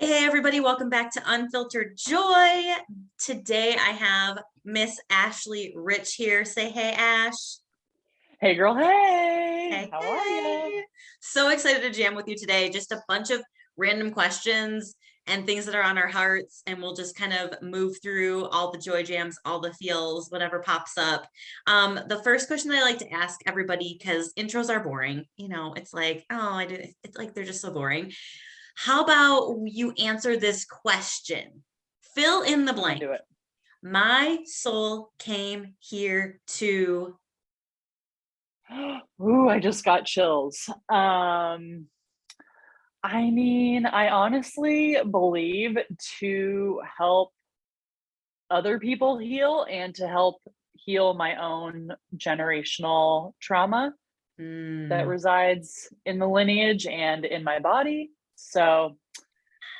Hey everybody, welcome back to Unfiltered Joy. Today I have Miss Ashely Ritch here. Say hey, Ash. Hey girl, hey, Hey, how are you? hey. So excited to jam with you today. Just a bunch of random questions and things that are on our hearts, and we'll just kind of move through all the joy jams, all the feels, whatever pops up. The first question I like to ask everybody, because intros are boring, it's like, oh, it's like they're just so boring. How about you answer this question? Fill in the I'm blank. into it. My soul came here to. Ooh, I just got chills. I honestly believe to help other people heal and to help heal my own generational trauma that Mm, resides in the lineage and in my body. So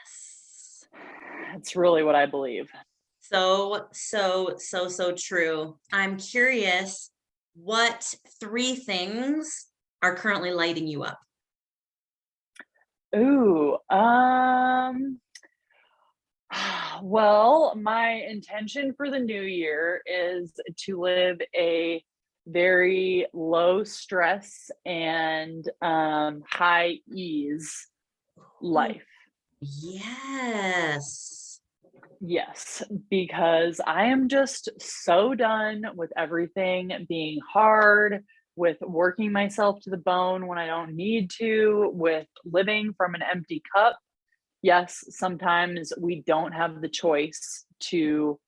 yes. it's really what I believe. So true. I'm curious, what three things are currently lighting you up? Ooh, well, my intention for the new year is to live a very low stress and high ease Oh, life. yes. Yes, because I am just so done with everything being hard, with working myself to the bone when I don't need to, with living from an empty cup. Yes, sometimes we don't have the choice to,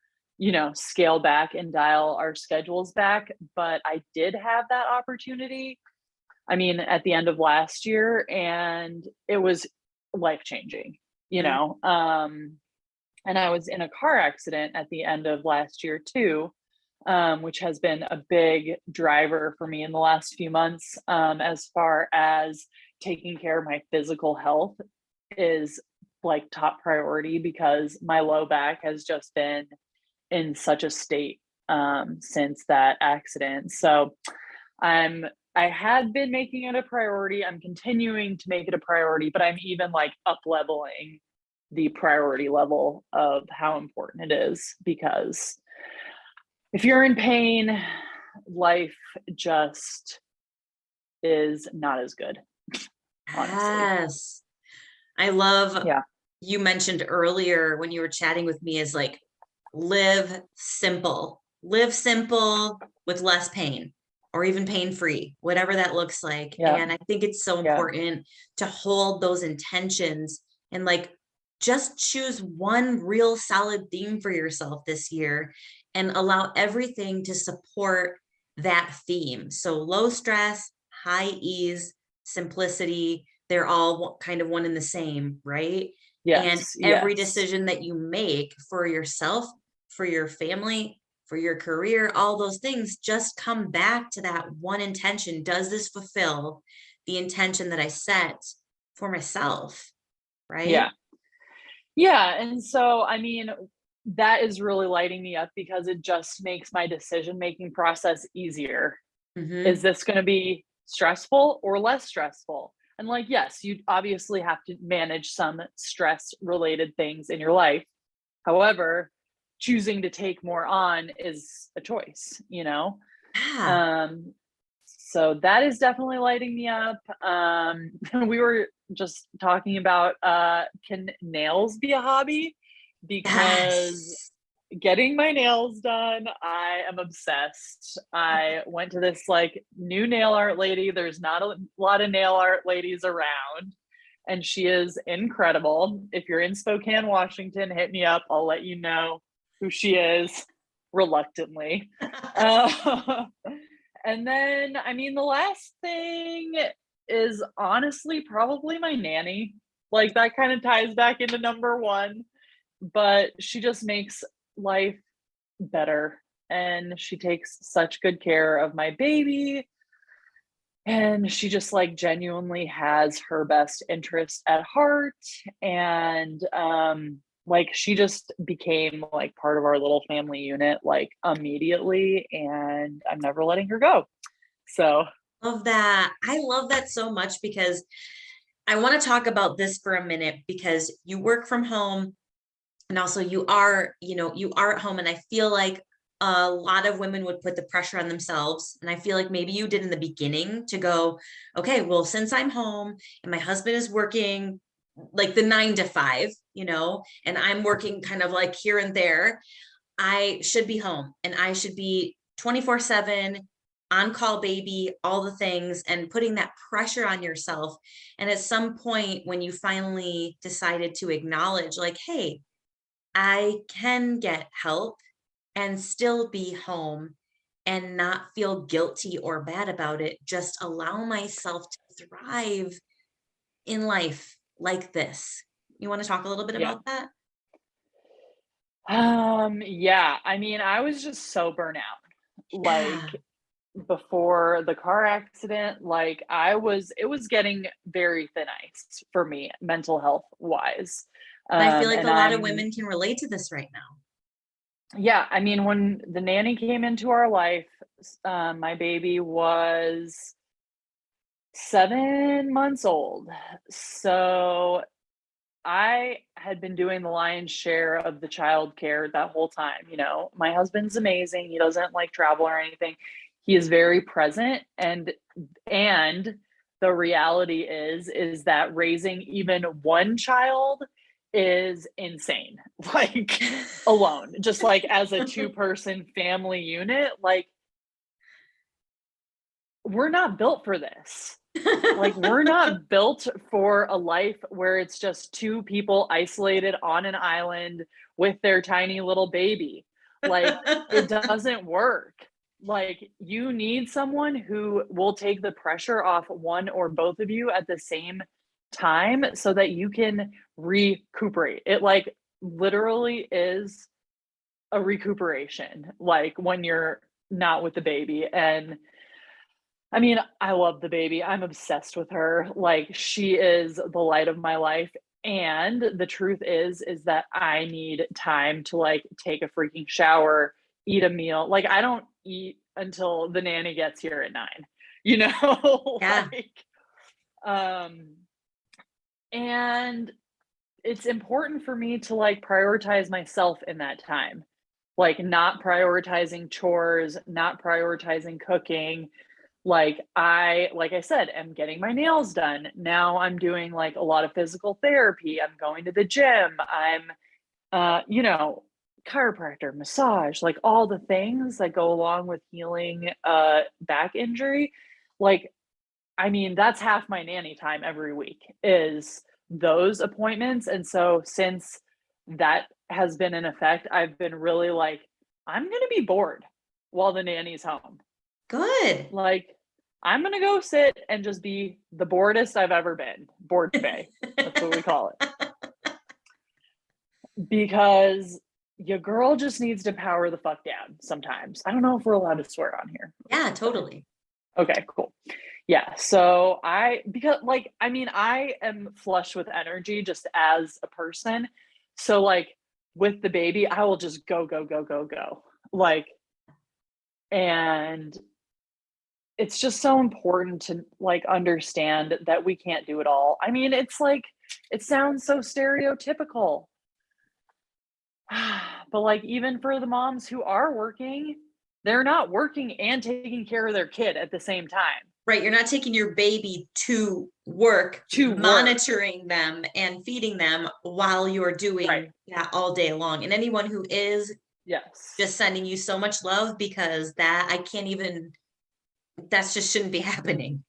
scale back and dial our schedules back, but I did have that opportunity. I mean, at the end of last year, and it was life changing, you Mm, know. And I was in a car accident at the end of last year too, which has been a big driver for me in the last few months, as far as taking care of my physical health is like top priority because my low back has just been in such a state since that accident. So I have been making it a priority. I'm continuing to make it a priority, but I'm even like up leveling the priority level of how important it is because if you're in pain, life just is not as good, honestly. yes. I love Yeah. you mentioned earlier when you were chatting with me is like live simple with less pain or even pain free, whatever that looks like. Yeah. And I think it's so Yeah. important to hold those intentions and like just choose one real solid theme for yourself this year and allow everything to support that theme. So low stress, high ease, simplicity, they're all kind of one and the same, right? And Yes. every Yes. decision that you make for yourself, for your family, for your career, all those things just come back to that one intention. Does this fulfill the intention that I set for myself? Yeah. Right? Yeah. And so, I mean, that is really lighting me up because it just makes my decision making process easier. Is Hmm. this going to be stressful or less stressful? And like, yes, you obviously have to manage some stress related things in your life. However, choosing to take more on is a choice, you know? Yeah. Um, so that is definitely lighting me up. We were just talking about can nails be a hobby? Because Yes. getting my nails done, I am obsessed. I went to this like new nail art lady. There's not a lot of nail art ladies around, and she is incredible. If you're in Spokane, Washington, hit me up. I'll let you know who she is reluctantly. Uh, and then, I mean, the last thing is honestly probably my nanny. Like that kind of ties back into number one, but she just makes life better. And she takes such good care of my baby. And she just like genuinely has her best interest at heart. And like she just became like part of our little family unit like immediately. And I'm never letting her go. So Love that. I love that so much because I want to talk about this for a minute because you work from home and also you are, you are at home. And I feel like a lot of women would put the pressure on themselves. And I feel like maybe you did in the beginning to go, okay, well, since I'm home and my husband is working like the 9 to 5, and I'm working kind of like here and there, I should be home and I should be 24/7 on call baby, all the things, and putting that pressure on yourself. And at some point, when you finally decided to acknowledge, like, hey, I can get help and still be home and not feel guilty or bad about it, just allow myself to thrive in life like this. You want to talk a little bit Yeah. about that? Yeah, I mean, I was just so burnt out. Yeah. Like before the car accident, like it was getting very thin ice for me mental health wise. And I feel like And a lot of I'm women can relate to this right now. Yeah, I mean, when the nanny came into our life, my baby was 7 months old. So I had been doing the lion's share of the childcare that whole time. You know, my husband's amazing. He doesn't like travel or anything. He is very present, and the reality is that raising even one child is insane. Like alone, just like as a two-person family unit, like we're not built for this. Like, we're not built for a life where it's just two people isolated on an island with their tiny little baby. Like, it doesn't work. Like, you need someone who will take the pressure off one or both of you at the same time so that you can recuperate. It, like, literally is a recuperation, like, when you're not with the baby. And I mean, I love the baby. I'm obsessed with her. Like, she is the light of my life. And the truth is that I need time to like take a freaking shower, eat a meal. Like, I don't eat until the nanny gets here at 9, you know? Yeah. Like, um, and it's important for me to like prioritize myself in that time, like not prioritizing chores, not prioritizing cooking. Like I said, am getting my nails done. Now I'm doing like a lot of physical therapy. I'm going to the gym. I'm you know, chiropractor, massage, like all the things that go along with healing back injury. Like, I mean, that's half my nanny time every week is those appointments. And so since that has been in effect, I've been really like, I'm gonna be bored while the nanny's home. Good. Like, I'm gonna go sit and just be the boredest I've ever been. Bored bay. That's what we call it. Because your girl just needs to power the fuck down sometimes. I don't know if we're allowed to swear on here. Yeah, totally. Okay, cool. Yeah. So because like, I mean, I am flush with energy just as a person. So like with the baby, I will just go, go, go, go, go. Like, and it's just so important to like understand that we can't do it all. I mean, it's like it sounds so stereotypical. But like even for the moms who are working, they're not working and taking care of their kid at the same time Right. You're not taking your baby to work, to work. monitoring them and feeding them while you're Right. doing that all day long. And anyone who is Yes. just sending you so much love because that I can't even, that's just shouldn't be happening.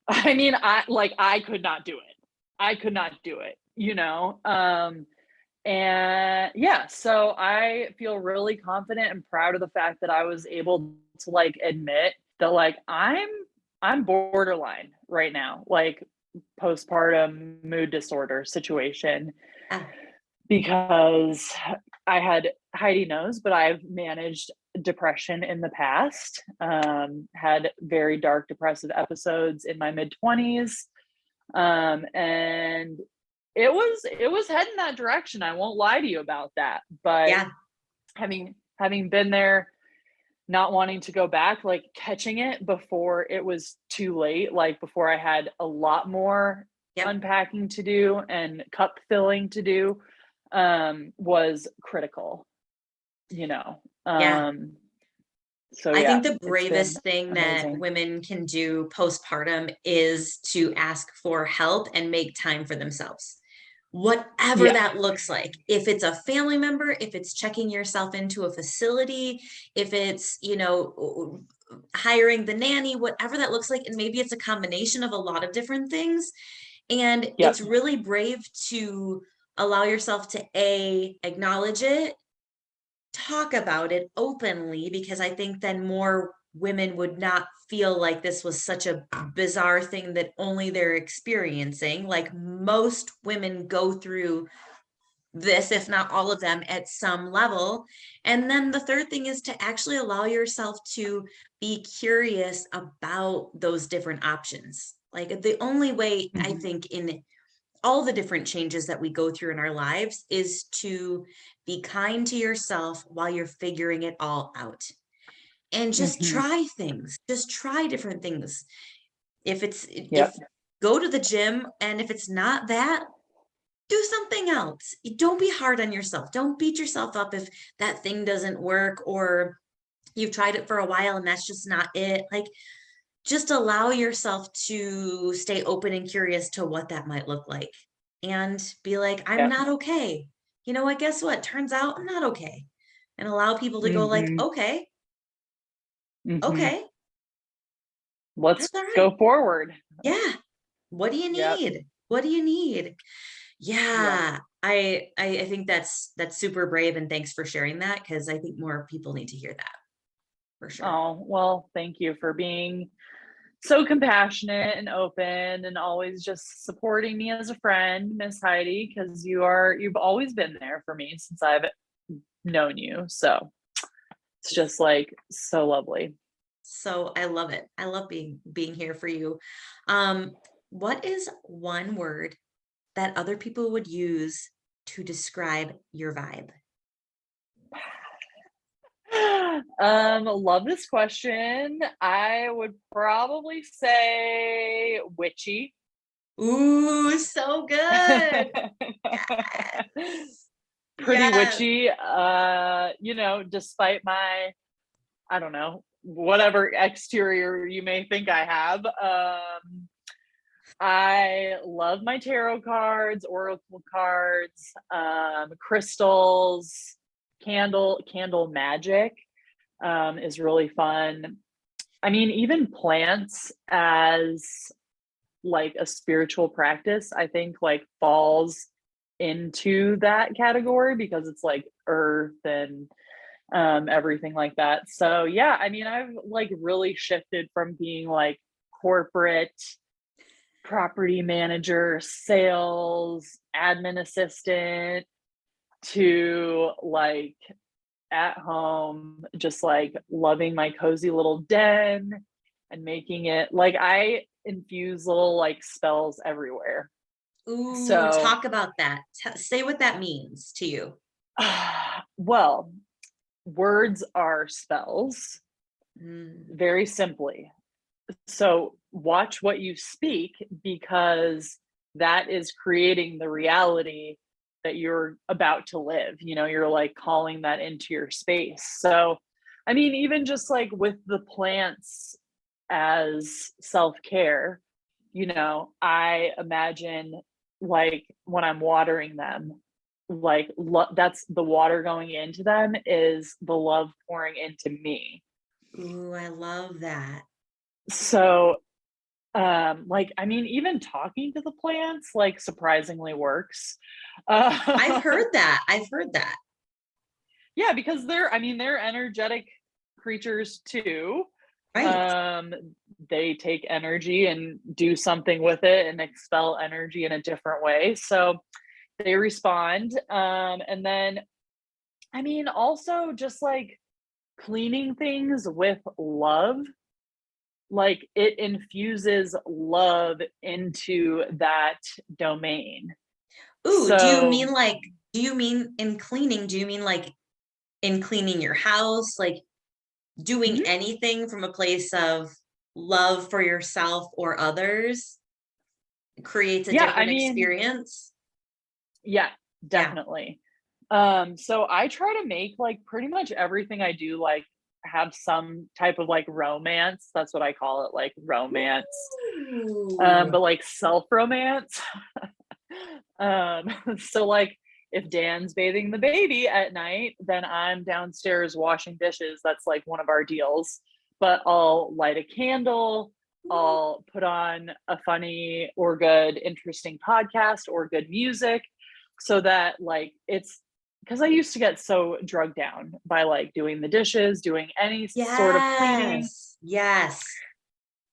I mean, I could not do it. I could not do it, you know? And yeah, so I feel really confident and proud of the fact that I was able to like admit that like I'm borderline right now, like postpartum mood disorder situation Ah, because I had Heidi knows, but I've managed depression in the past. Had very dark depressive episodes in my mid 20s, and it was heading that direction. I won't lie to you about that. But yeah. having been there, not wanting to go back, like catching it before it was too late, like before I had a lot more Yep. unpacking to do and cup filling to do, was critical, you know. Yeah. So I yeah, think the it's been bravest thing that amazing. women can do postpartum is to ask for help and make time for themselves. Whatever Yeah. that looks like. If it's a family member, if it's checking yourself into a facility, if it's, hiring the nanny, whatever that looks like. And maybe it's a combination of a lot of different things. And Yep. it's really brave to allow yourself to acknowledge it, talk about it openly, because I think then more women would not feel like this was such a bizarre thing that only they're experiencing. Like most women go through this, if not all of them, at some level. And then the third thing is to actually allow yourself to be curious about those different options. Like the only way I Mhm. think in all the different changes that we go through in our lives is to be kind to yourself while you're figuring it all out, and just Mhm. try things, just try different things. If Yep. go to the gym, and if it's not that, do something else. Don't be hard on yourself. Don't beat yourself up if that thing doesn't work, or you've tried it for a while and that's just not it. Like, just allow yourself to stay open and curious to what that might look like, and be like, I'm Yep. not okay. You know what? Guess what? Turns out I'm not okay. And allow people to go like, Mhm. okay, Mhm. okay, Let's that's all right. go forward. Yeah. What do you Yep. need? What do you need? Yep. Yeah. I think that's super brave, and thanks for sharing that, because I think more people need to hear that for sure. Oh, well, thank you for being so compassionate and open and always just supporting me as a friend, Miss Heidi, because you've always been there for me since I've known you. So it's just like so lovely. So I love it. I love being here for you. Um, what is one word that other people would use to describe your vibe? Love this question. I would probably say witchy. Ooh, so good. Yes. Pretty Yes. witchy. Despite my, I don't know, whatever exterior you may think I have. I love my tarot cards, oracle cards, crystals, candle magic is really fun. I mean, even plants as like a spiritual practice, I think like falls into that category because it's like earth and everything like that. So yeah, I mean, I've like really shifted from being like corporate property manager, sales, admin assistant to like at home, just like loving my cozy little den and making it like I infuse little like spells everywhere. Ooh, So, talk about that. Say what that means to you. well, words are spells, Mm. very simply. So, watch what you speak because that is creating the reality that you're about to live. You're like calling that into your space. So, I mean, even just like with the plants as self care, I imagine like when I'm watering them, like that's the water going into them is the love pouring into me. Ooh, I love that. So like, I mean, even talking to the plants, like, surprisingly works. I've Uh, heard that. I've heard that. yeah, because they're energetic creatures too. Right. Um, they take energy and do something with it and expel energy in a different way. So they respond. And then, I mean, also just like cleaning things with love, like it infuses love into that domain. Ooh, So, do you mean in cleaning? Do you mean like in cleaning your house, like doing mhm, anything from a place of love for yourself or others? creates a Yeah, I different mean, experience. yeah, Yeah. definitely. So I try to make like pretty much everything I do like have some type of like romance. That's what I call it, like romance. Ooh. But like self-romance. Um, so like if Dan's bathing the baby at night, then I'm downstairs washing dishes. That's like one of our deals. But I'll light a candle, I'll put on a funny or good, interesting podcast or good music so that like it's because I used to get so drugged down by like doing the dishes, doing any sort of cleaning. Yes. Yes.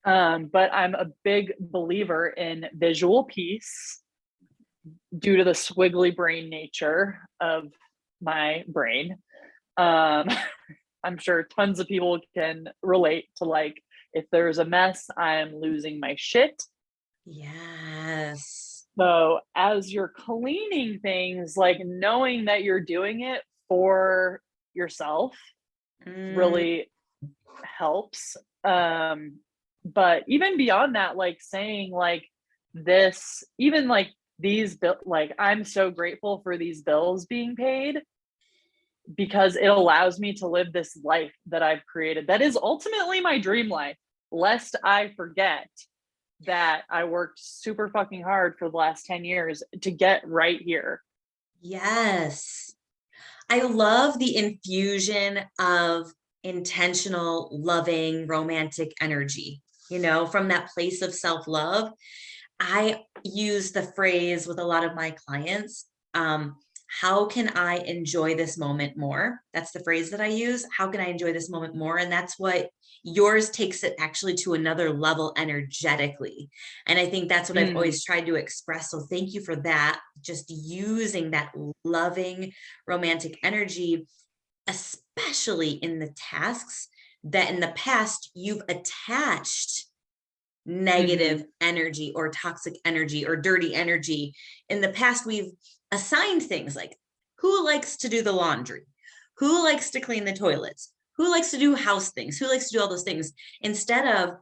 But I'm a big believer in visual peace due to the squiggly brain nature of my brain. Um, I'm sure tons of people can relate to like, if there's a mess, I'm losing my shit. Yes. So as you're cleaning things, like knowing that you're doing it for yourself Mm, really helps. Um, but even beyond that, like saying like this, even like these bill, like I'm so grateful for these bills being paid because it allows me to live this life that I've created. That is ultimately my dream life, lest I forget that I worked super fucking hard for the last 10 years to get right here. yes. I love the infusion of intentional, loving, romantic energy, from that place of self-love. I use the phrase with a lot of my clients, how can I enjoy this moment more? That's the phrase that I use. How can I enjoy this moment more? And that's what yours takes it actually to another level energetically. And I think that's what I've Mm, always tried to express. So thank you for that. Just using that loving, romantic energy, especially in the tasks that in the past you've attached negative mm-hmm. energy or toxic energy or dirty energy. In the past, we've assigned things like who likes to do the laundry, who likes to clean the toilets, who likes to do house things, who likes to do all those things. Instead of,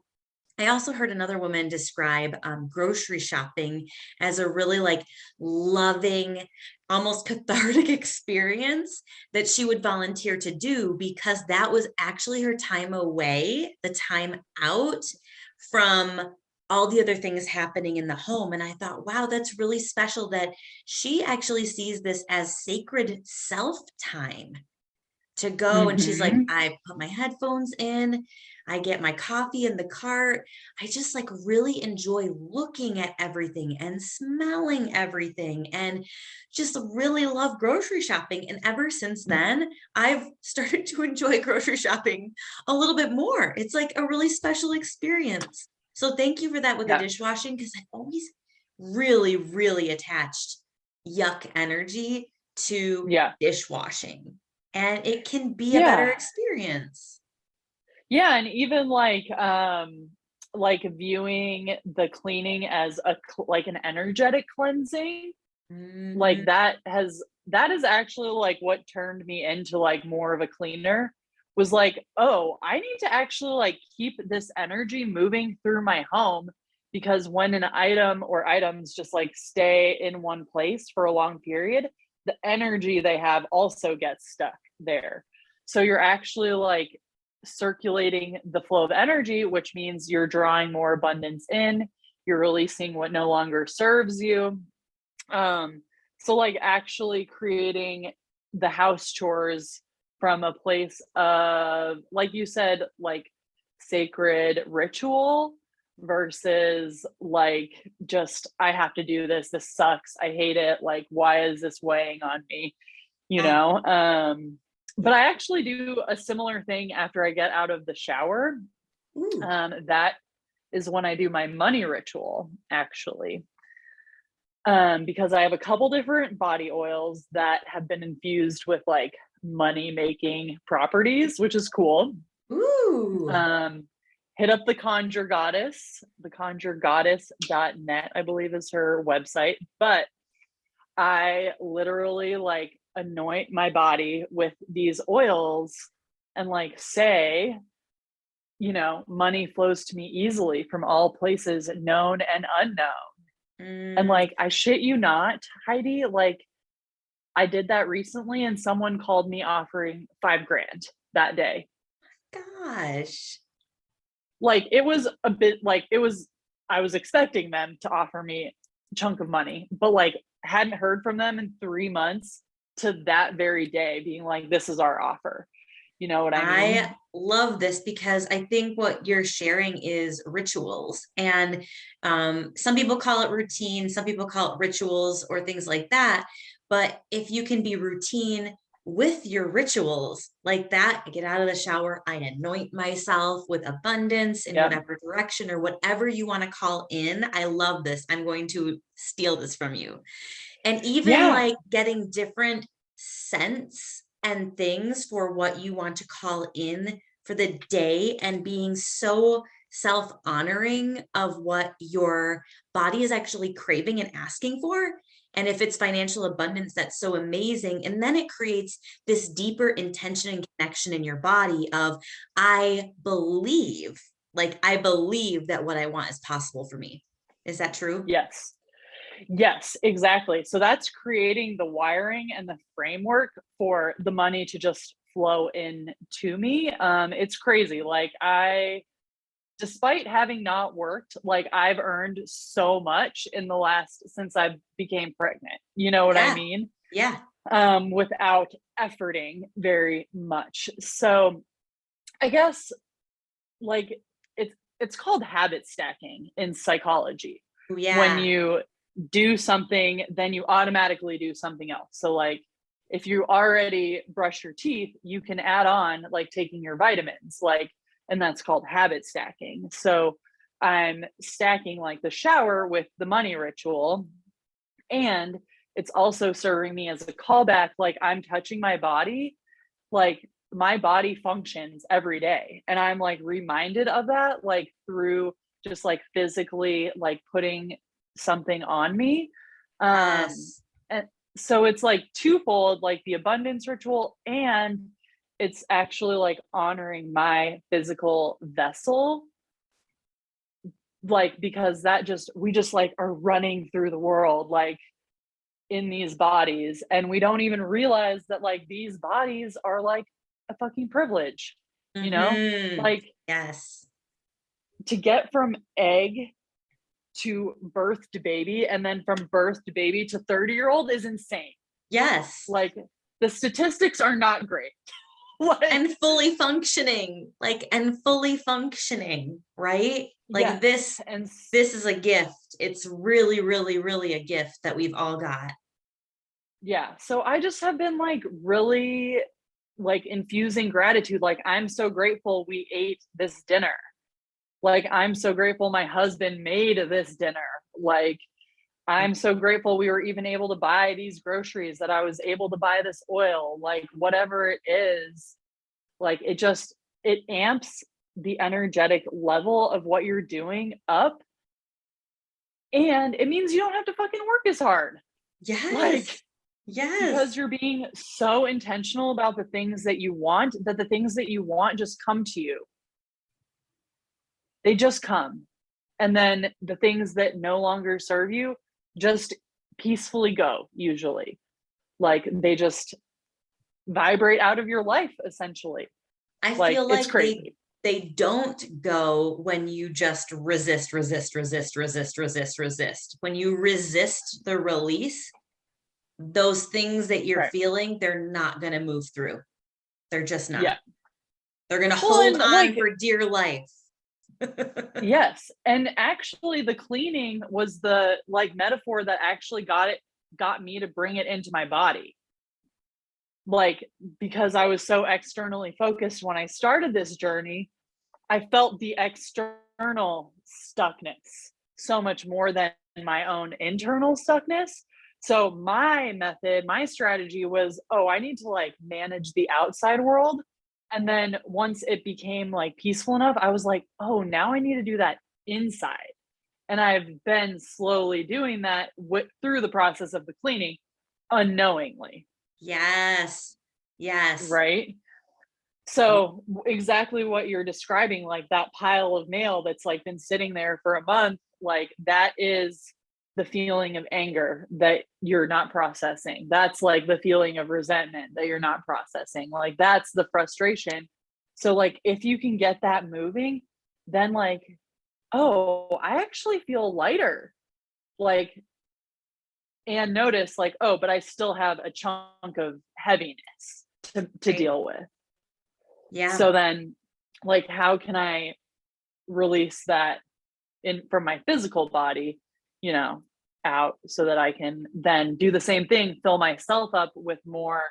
I also heard another woman describe grocery shopping as a really like loving, almost cathartic experience that she would volunteer to do because that was actually her time away, the time out from all the other things happening in the home. And I thought, wow, that's really special that she actually sees this as sacred self time to go. And she's like, Mm-hmm. I put my headphones in, I get my coffee in the cart. I just like really enjoy looking at everything and smelling everything and just really love grocery shopping. And ever since then, I've started to enjoy grocery shopping a little bit more. It's like a really special experience. So thank you for that with the Yeah. dishwashing because I've always really, really attached yuck energy to Yeah. dishwashing, and it can be a better Yeah. experience. Yeah. And even like viewing the cleaning as like an energetic cleansing, like Mhm. that is actually like what turned me into like more of a cleaner was like, oh, I need to actually like keep this energy moving through my home because when an item or items just like stay in one place for a long period, the energy they have also gets stuck there. So you're actually like circulating the flow of energy, which means you're drawing more abundance in, you're releasing what no longer serves you. um so like actually creating the house chores from a place of, like you said, like sacred ritual versus like just I have to do this, this sucks, I hate it, like why is this weighing on me, you Yeah. know? But Yeah. I actually do a similar thing after I get out of the shower. Ooh. That is when I do my money ritual, actually. Because I have a couple different body oils that have been infused with like money making properties, which is cool. Ooh. Um, Hit up the Conjure Goddess, theconjuregoddess.net, I believe is her website. But I literally like anoint my body with these oils and like say, money flows to me easily from all places known and unknown. And Mm, like, I shit you not, Heidi, like I did that recently and someone called me offering 5 grand that day. gosh. Like it was a bit like it was, I was expecting them to offer me a chunk of money, but like hadn't heard from them in 3 months to that very day being like, this is our offer. You know what I I mean? love this because I think what you're sharing is rituals. And some people call it routine, some people call it rituals or things like that. But if you can be routine with your rituals like that, I get out of the shower, I anoint myself with abundance in Yeah. whatever direction or whatever you want to call in. I love this. I'm going to steal this from you. And even Yeah. like getting different scents and things for what you want to call in for the day and being so self-honoring of what your body is actually craving and asking for. And if it's financial abundance, that's so amazing. And then it creates this deeper intention and connection in your body of, I believe that what I want is possible for me. Is that true? Yes. Yes, exactly. So that's creating the wiring and the framework for the money to just flow in to me. It's crazy. Like I, despite having not worked, like I've earned so much in the last since I became pregnant. You know what I Yeah. mean? Yeah. Without efforting very much. So I guess like it's called habit stacking in psychology. When Yeah. you do something, then you automatically do something else. So like if you already brush your teeth, you can add on like taking your vitamins, like, and that's called habit stacking. So I'm stacking like the shower with the money ritual, and it's also serving me as a callback. Like I'm touching my body, like my body functions every day. And I'm like reminded of that, like through just like physically like putting something on me. Yes. And so it's like twofold, like the abundance ritual, and it's actually like honoring my physical vessel, like because that just we just like are running through the world like in these bodies, and we don't even realize that like these bodies are like a fucking privilege, you know? Mm-hmm. Like Yes. to get from egg to birthed baby and then from birthed baby to 30-year-old is insane. Yes. Like the statistics are not great. Like And fully functioning, and fully functioning, right? Like yes, and this is a gift. It's really, really, really a gift that we've all got. yeah, so I just have been like really like infusing gratitude. Like I'm so grateful we ate this dinner. Like, I'm so grateful my husband made this dinner. Like, I'm so grateful we were even able to buy these groceries, that I was able to buy this oil, like, whatever it is. Like, it amps the energetic level of what you're doing up. And it means you don't have to fucking work as hard. Like, Yes. because Yes. you're being so intentional about the things that you want, that the things that you want just come to you. They just come. And then the things that no longer serve you just peacefully go, usually. Like they just vibrate out of your life, essentially. I Like feel it's like crazy. they don't go when you just resist, resist, resist, resist, resist, resist. When you resist the release, those things that you're Right. feeling, they're not going to move through. They're just not. Yeah. They're going to Well, hold and on like, for dear life. yes. And actually, the cleaning was the like metaphor that actually got me to bring it into my body. Like, because I was so externally focused when I started this journey, I felt the external stuckness so much more than my own internal stuckness. So my method, my strategy was, oh, I need to like manage the outside world. And then once it became like peaceful enough, I was like, oh, now I need to do that inside. And I've been slowly doing that through the process of the cleaning unknowingly, Yes. Yes. right? So exactly what you're describing, like that pile of mail that's like been sitting there for a month, like that is the feeling of anger that you're not processing. That's like the feeling of resentment that you're not processing. Like that's the frustration. So like if you can get that moving, then like, oh, I actually feel lighter. Like, and notice like, oh, but I still have a chunk of heaviness to Right. deal with. Yeah. So then like how can I release that in from my physical body, you know, out so that I can then do the same thing, fill myself up with more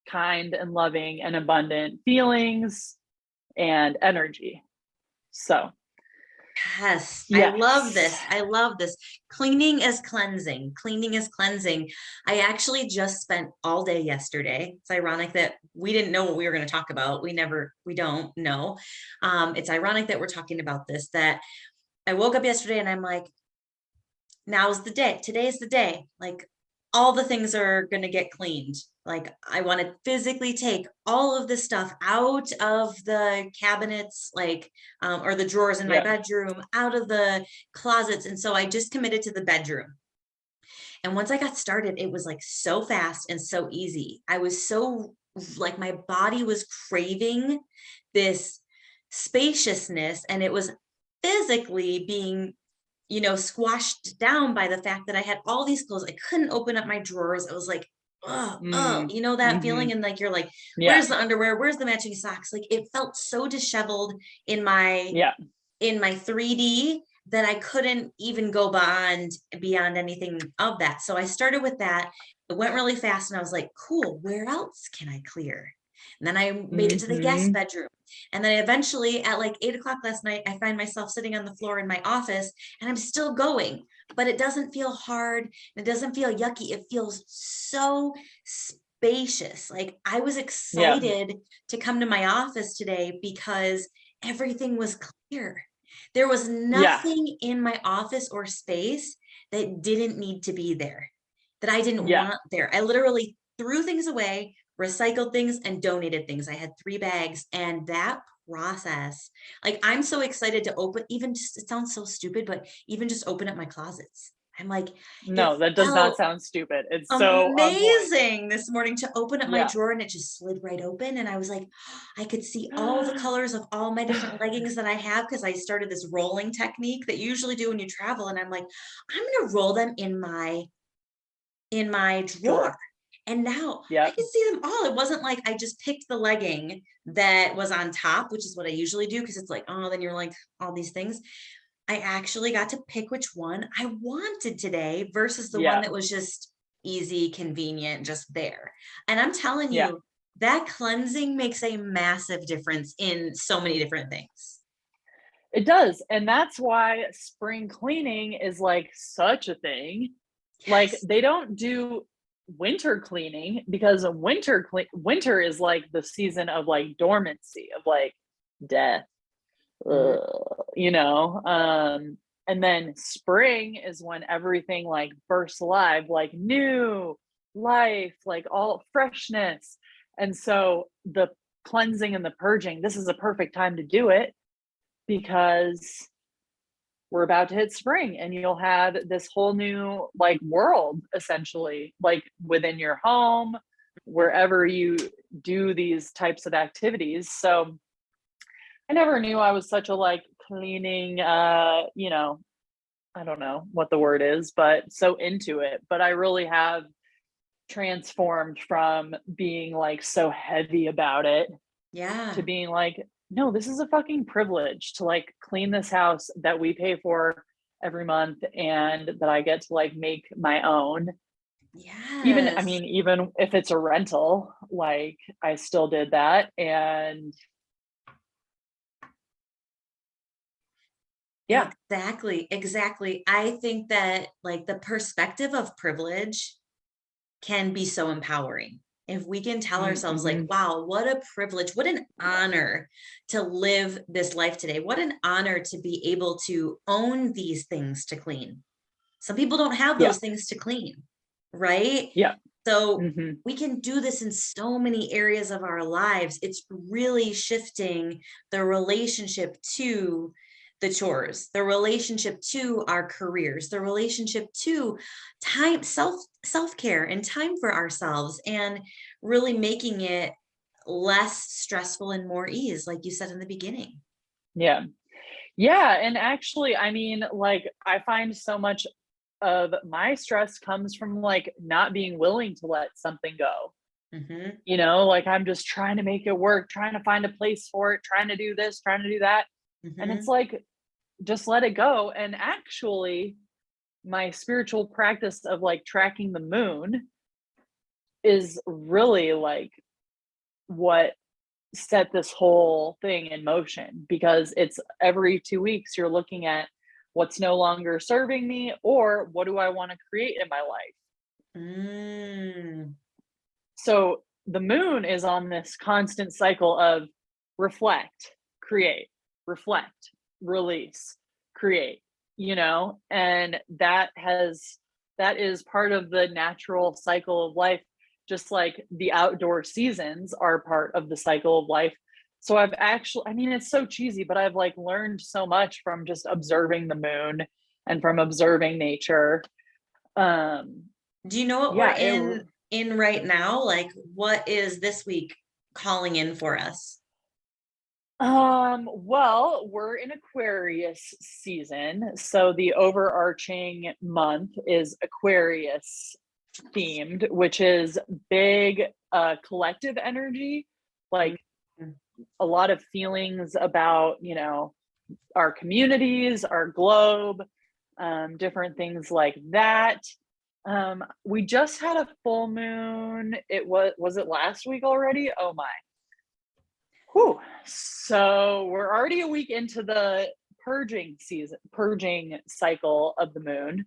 kind and loving and abundant feelings and energy. So, Yes, I love yes. this. I love this. Cleaning is cleansing. Cleaning is cleansing. I actually just spent all day yesterday. It's ironic that we didn't know what we were going to talk about. We don't know. It's ironic that we're talking about this, that I woke up yesterday and I'm like, now's the day. Today's the day. Like all the things are going to get cleaned. Like I want to physically take all of this stuff out of the cabinets, like, or the drawers in my Yeah. bedroom, out of the closets. And so I just committed to the bedroom. And once I got started, it was like so fast and so easy. I was so like my body was craving this spaciousness, and it was physically being, squashed down by the fact that I had all these clothes. I couldn't open up my drawers. I was like, oh, Mm, that feeling. mhm. And like, you're like, Yeah. where's the underwear? Where's the matching socks? Like it felt so disheveled in my Yeah. 3D that I couldn't even go beyond anything of that. So I started with that. It went really fast and I was like, cool, where else can I clear? And then I made it to the guest Mhm. bedroom. And then eventually at like 8 o'clock last night, I find myself sitting on the floor in my office and I'm still going, but it doesn't feel hard. It doesn't feel yucky. It feels so spacious. Like I was Yeah. excited to come to my office today because everything was clear. There was Yeah. nothing in my office or space that didn't need to be there, that I didn't Yeah. want there. I literally threw things away, recycled things, and donated things. I had 3 bags, and that process, like I'm so excited to open, even just, it sounds so stupid, but even just open up my closets. I'm like, it No, that does not felt sound stupid. It's so on point. amazing this morning to open up my Yeah. drawer and it just slid right open. And I was like, I could see all the colors of all my different leggings that I have because I started this rolling technique that you usually do when you travel. And I'm like, I'm going to roll them in my drawer. Drawer. And now I Yep. can see them all. It wasn't like I just picked the legging that was on top, which is what I usually do because it's like, oh, then you're like all these things. I actually got to pick which one I wanted today versus the one Yeah. that was just easy, convenient, just there. And I'm telling Yeah. you, that cleansing makes a massive difference in so many different things. It does. And that's why spring cleaning is like such a thing. Like Yes. they don't do winter cleaning because winter is like the season of like dormancy, of like death, Mhm. you know. And then spring is when everything like bursts alive, like new life, like all freshness. And so the cleansing and the purging, this is a perfect time to do it because we're about to hit spring and you'll have this whole new like world essentially, like within your home, wherever you do these types of activities. So I never knew I was such a like cleaning I don't know what the word is, but so into it. But I really have transformed from being like so heavy about it to Yeah. being like, no, this is a fucking privilege to like clean this house that we pay for every month and that I get to like make my own. Even, I Yes. mean, even if it's a rental, like I still did that. And yeah. Exactly. Exactly. I think that like the perspective of privilege can be so empowering. If we can tell ourselves like, Mm-hmm. wow, what a privilege, what an honor to live this life today. What an honor to be able to own these things to clean. Some people don't have Yeah. those things to clean, right? Yeah. So Mm-hmm. we can do this in so many areas of our lives. It's really shifting the relationship to the chores, the relationship to our careers, the relationship to time, self-care and time for ourselves, and really making it less stressful and more ease, like you said in the beginning. Yeah. Yeah, and actually, I mean, like, I find so much of my stress comes from, like, not being willing to let something go. Hmm. You know, like, I'm just trying to make it work, trying to find a place for it, trying to do this, trying to do that, and it's Hmm. like, just let it go. And actually, my spiritual practice of, like, tracking the moon is really, like, what set this whole thing in motion, because it's every 2 weeks you're looking at what's no longer serving me, or what do I want to create in my life. Mm. So the moon is on this constant cycle of reflect, create, reflect, release, create, you know, and that is part of the natural cycle of life, just like the outdoor seasons are part of the cycle of life. So I've actually, I mean, it's so cheesy, but I've like learned so much from just observing the moon and from observing nature. Um, Do you know what we're yeah, it in right now? Like, what is this week calling in for us? Well, we're in Aquarius season, so the overarching month is Aquarius themed, which is big collective energy, like Mhm. a lot of feelings about, you know, our communities, our globe, different things like that. We just had a full moon. It was it last week already? Oh my. Whew. So we're already a week into the purging season, purging cycle of the moon.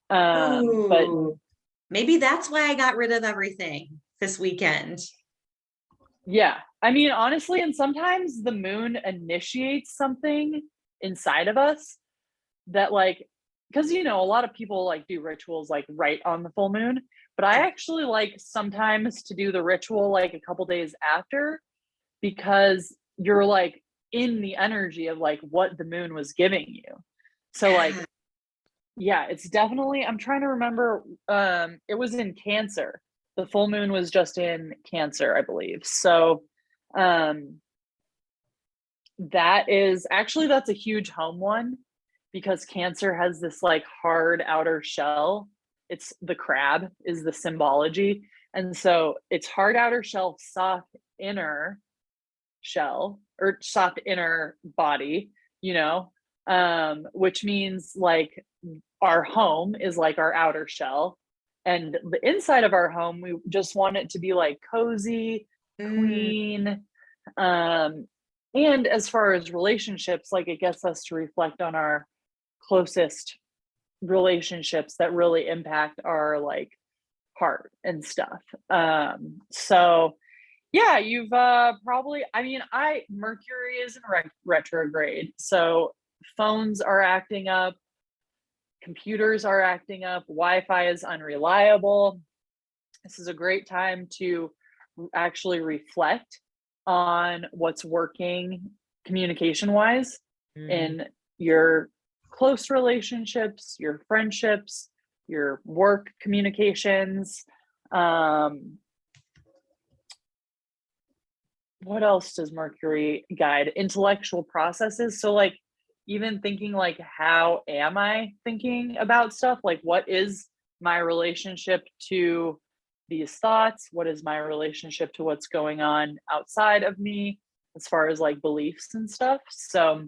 But Ooh, maybe that's why I got rid of everything this weekend. yeah, I mean, honestly, and sometimes the moon initiates something inside of us that, like, because, you know, a lot of people like do rituals like right on the full moon, but I actually like sometimes to do the ritual like a couple days after, because you're like in the energy of like what the moon was giving you. So like, Yeah. yeah, it's definitely, I'm trying to remember, it was in Cancer. The full moon was just in Cancer, I believe. So um that is actually, that's a huge home one, because Cancer has this like hard outer shell. It's the crab is the symbology. And so it's hard outer shell, soft inner shell, or soft inner body, you know, which means like our home is like our outer shell. And the inside of our home, we just want it to be like cozy, Mm, clean. Um, and as far as relationships, like it gets us to reflect on our closest relationships that really impact our like heart and stuff. So yeah, you've probably, I mean, I Mercury is in retrograde, so phones are acting up, computers are acting up, Wi-Fi is unreliable. This is a great time to actually reflect on what's working communication wise mm. in your close relationships, your friendships, your work communications. Um, what else does Mercury guide? Intellectual processes. So like even thinking like, how am I thinking about stuff? Like what is my relationship to these thoughts? What is my relationship to what's going on outside of me as far as like beliefs and stuff? So,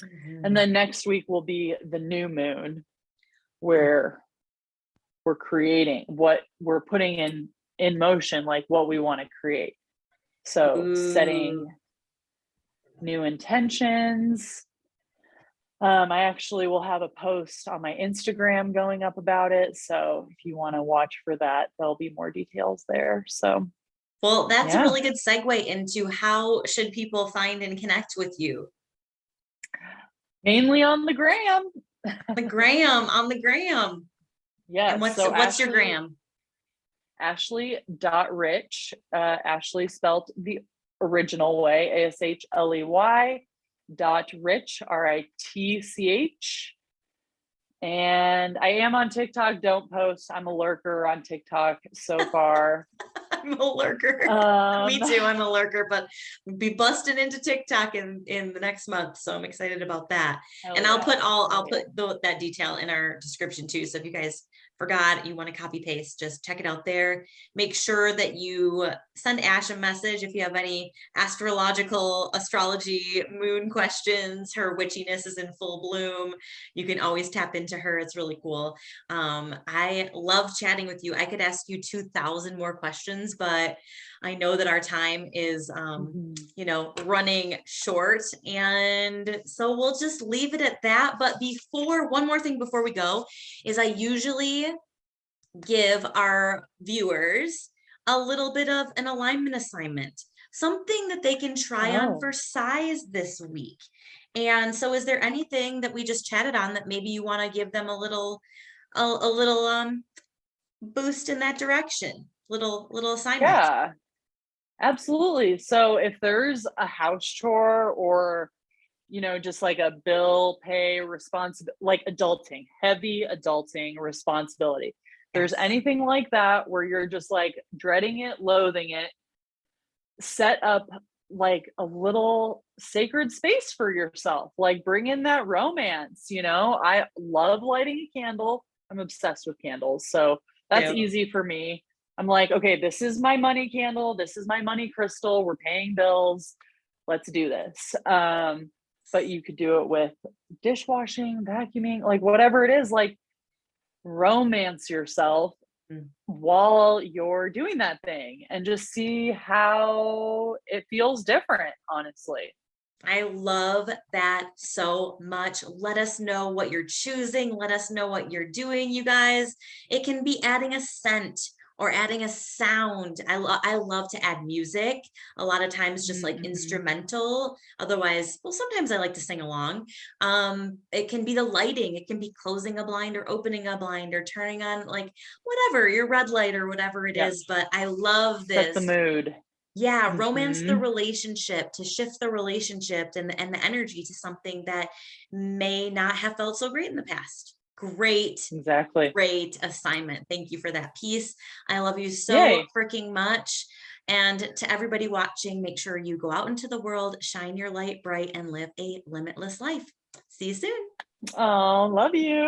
and Mhm. then next week will be the new moon, where we're creating what we're putting in motion, like what we want to create. So setting Ooh. new intentions. I actually will have a post on my Instagram going up about it. So if you want to watch for that, there'll be more details there. So Well, that's a yeah, really good segue into how should people find and connect with you? mainly on the gram. On the gram. And Yes. So what's your gram? Ashley.Ritch, Ashley spelt the original way, Ashley. Ritch, Ritch. And I am on TikTok. Don't post. I'm a lurker on TikTok so far. I'm a lurker. Me too. I'm a lurker, but we'll be busting into TikTok in the next month. So I'm excited about that. And I'll put that detail in our description too. So if you guys forgot, you want to copy paste, just check it out there. Make sure that you send Ash a message if you have any astrology, moon questions. Her witchiness is in full bloom. You can always tap into her. It's really cool. I love chatting with you. I could ask you 2,000 more questions, but I know that our time is, running short. And so we'll just leave it at that. But one more thing before we go is I usually give our viewers a little bit of an alignment assignment, something that they can try on for size this week. And so is there anything that we just chatted on that maybe you want to give them a little boost in that direction, little assignment? Yeah, absolutely. So if there's a house chore or, just like a bill pay responsibility, like heavy adulting responsibility. There's anything like that where you're just like dreading it, loathing it, set up like a little sacred space for yourself. Like bring in that romance, I love lighting a candle. I'm obsessed with candles. So that's easy for me. I'm like, okay, this is my money candle. This is my money crystal. We're paying bills. Let's do this. But you could do it with dishwashing, vacuuming, like whatever it is, like romance yourself while you're doing that thing and just see how it feels different, honestly. I love that so much. Let us know what you're choosing. Let us know what you're doing, you guys. It can be adding a scent or adding a sound. I love to add music. A lot of times just like instrumental. Otherwise, well, sometimes I like to sing along. It can be the lighting. It can be closing a blind or opening a blind or turning on like whatever, your red light or whatever it is. But I love this. Set the mood. Yeah, romance the relationship, to shift the relationship and the energy to something that may not have felt so great in the past. Great assignment. Thank you for that piece. I love you so freaking much. And to everybody watching, make sure you go out into the world, shine your light bright, and live a limitless life. See you soon. Oh, love you.